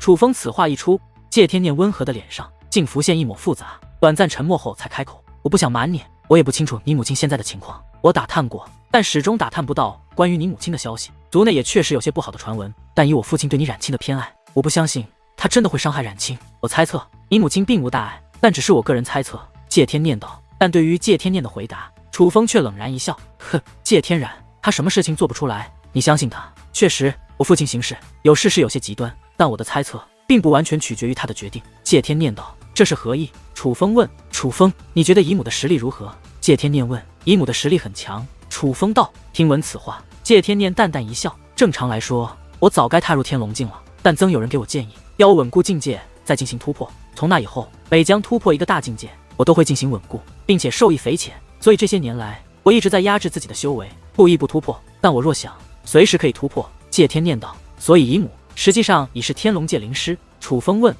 楚风此话一出，谢天念温和的脸上竟浮现一抹复杂，短暂沉默后才开口：“我不想瞒你，我也不清楚你母亲现在的情况，我打探过，但始终打探不到关于你母亲的消息。族内也确实有些不好的传闻，但以我父亲对你冉青的偏爱，我不相信他真的会伤害冉青。我猜测你母亲并无大碍，但只是我个人猜测。”谢天念道。但对于谢天念的回答，楚风却冷然一笑：“哼，谢天然，他什么事情做不出来？你相信他？确实，我父亲行事有事是有些极端，但我的猜测并不完全取决于他的决定。”谢天念道：“这是何意？”楚风问。“楚风，你觉得姨母的实力如何？”谢天念问。“姨母的实力很强。”楚风道。听闻此话，谢天念淡淡一笑：“正常来说，我早该踏入天龙境了，但曾有人给我建议，要我稳固境界，再进行突破。从那以后，每将突破一个大境界，我都会进行稳固，并且受益匪浅。所以这些年来，我一直在压制自己的修为，故意不突破。但我若想，随时可以突破。”谢天念道。“所以姨母实际上已是天龙界灵师？”楚风问。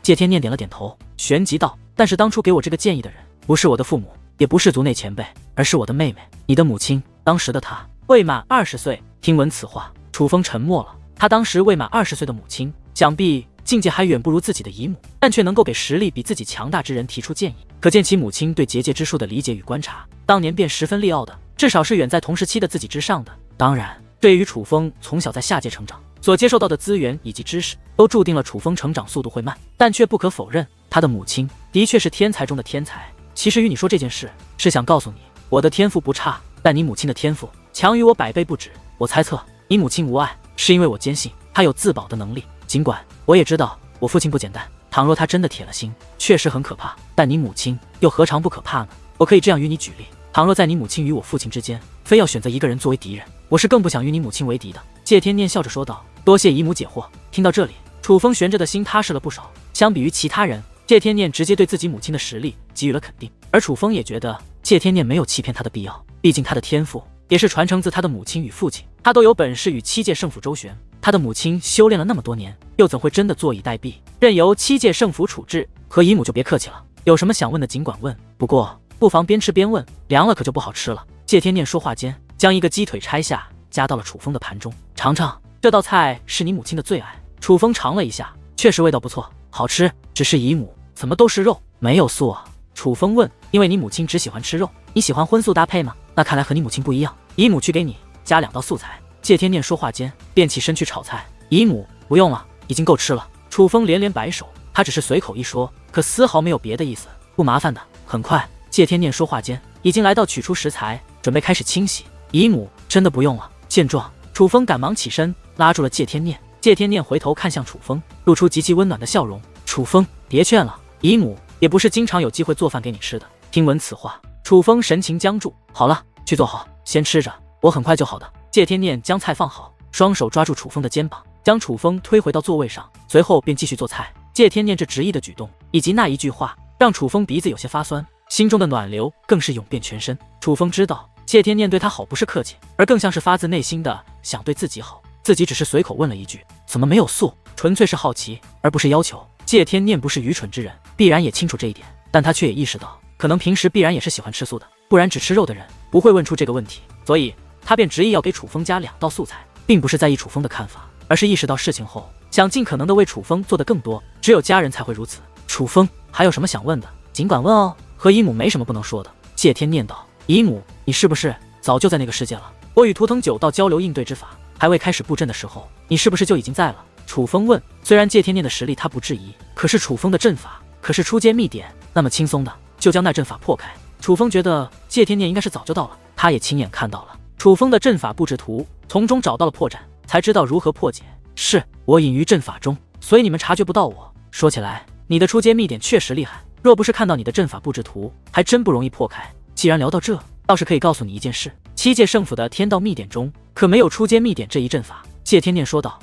谢天念点了点头，旋即道：“但是当初给我这个建议的人，不是我的父母，也不是族内前辈，而是我的妹妹，你的母亲。当时的她未满20岁。”听闻此话，楚风沉默了。他当时未满20岁的母亲，想必境界还远不如自己的姨母，但却能够给实力比自己强大之人提出建议，可见其母亲对结界之术的理解与观察，当年便十分利奥的，至少是远在同时期的自己之上的。当然，对于楚风从小在下界成长，所接受到的资源以及知识，都注定了楚风成长速度会慢，但却不可否认，他的母亲的确是天才中的天才。其实与你说这件事，是想告诉你，我的天赋不差，但你母亲的天赋强于我100倍不止。我猜测你母亲无碍，是因为我坚信她有自保的能力。尽管我也知道我父亲不简单，倘若他真的铁了心，确实很可怕，但你母亲又何尝不可怕呢？我可以这样与你举例，倘若在你母亲与我父亲之间，非要选择一个人作为敌人，我是更不想与你母亲为敌的。”谢天念笑着说道。“多谢姨母解惑。”听到这里，楚风悬着的心踏实了不少。相比于其他人，谢天念直接对自己母亲的实力给予了肯定，而楚风也觉得谢天念没有欺骗他的必要，毕竟他的天赋也是传承自他的母亲与父亲，他都有本事与7界圣府周旋，他的母亲修炼了那么多年，又怎会真的坐以待毙，任由7界圣府处置？和姨母就别客气了，有什么想问的尽管问，不过不妨边吃边问，凉了可就不好吃了。谢天念说话间，将一个鸡腿拆下，夹到了楚风的盘中。“尝尝，这道菜是你母亲的最爱。”楚风尝了一下，确实味道不错，好吃。只是姨母怎么都是肉，没有素啊？楚风问。“因为你母亲只喜欢吃肉，你喜欢荤素搭配吗？那看来和你母亲不一样。姨母去给你加2道素材。”谢天念说话间，便起身去炒菜。“姨母不用了，已经够吃了。”楚风连连摆手，他只是随口一说，可丝毫没有别的意思，不麻烦的。很快，谢天念说话间，已经来到取出食材，准备开始清洗。“姨母真的不用了。”见状，楚风赶忙起身拉住了谢天念。谢天念回头看向楚风，露出极其温暖的笑容。“楚风，别劝了，姨母也不是经常有机会做饭给你吃的。”听闻此话，楚风神情僵住。“好了，去做好，先吃着，我很快就好的。”谢天念将菜放好，双手抓住楚风的肩膀，将楚风推回到座位上，随后便继续做菜。谢天念这执意的举动，以及那一句话，让楚风鼻子有些发酸，心中的暖流更是涌遍全身。楚风知道谢天念对他好不是客气，而更像是发自内心的想对自己好，自己只是随口问了一句怎么没有素，纯粹是好奇，而不是要求。谢天念不是愚蠢之人，必然也清楚这一点，但他却也意识到，可能平时必然也是喜欢吃素的，不然只吃肉的人不会问出这个问题，所以他便执意要给楚风加2道素材，并不是在意楚风的看法，而是意识到事情后，想尽可能的为楚风做得更多，只有家人才会如此。“楚风，还有什么想问的，尽管问哦，和姨母没什么不能说的。”谢天念道。“姨母，你是不是早就在那个世界了？我与图腾9道交流应对之法，还未开始布阵的时候，你是不是就已经在了？”楚风问。虽然谢天念的实力他不质疑，可是楚风的阵法可是出阶秘典，那么轻松的就将那阵法破开，楚风觉得谢天念应该是早就到了，他也亲眼看到了楚风的阵法布置图，从中找到了破绽，才知道如何破解。“是我隐于阵法中，所以你们察觉不到我。说起来，你的出阶秘典确实厉害，若不是看到你的阵法布置图，还真不容易破开。既然聊到这，倒是可以告诉你一件事，7界圣府的天道秘典中可没有出阶秘典这一阵法。”谢天念说道。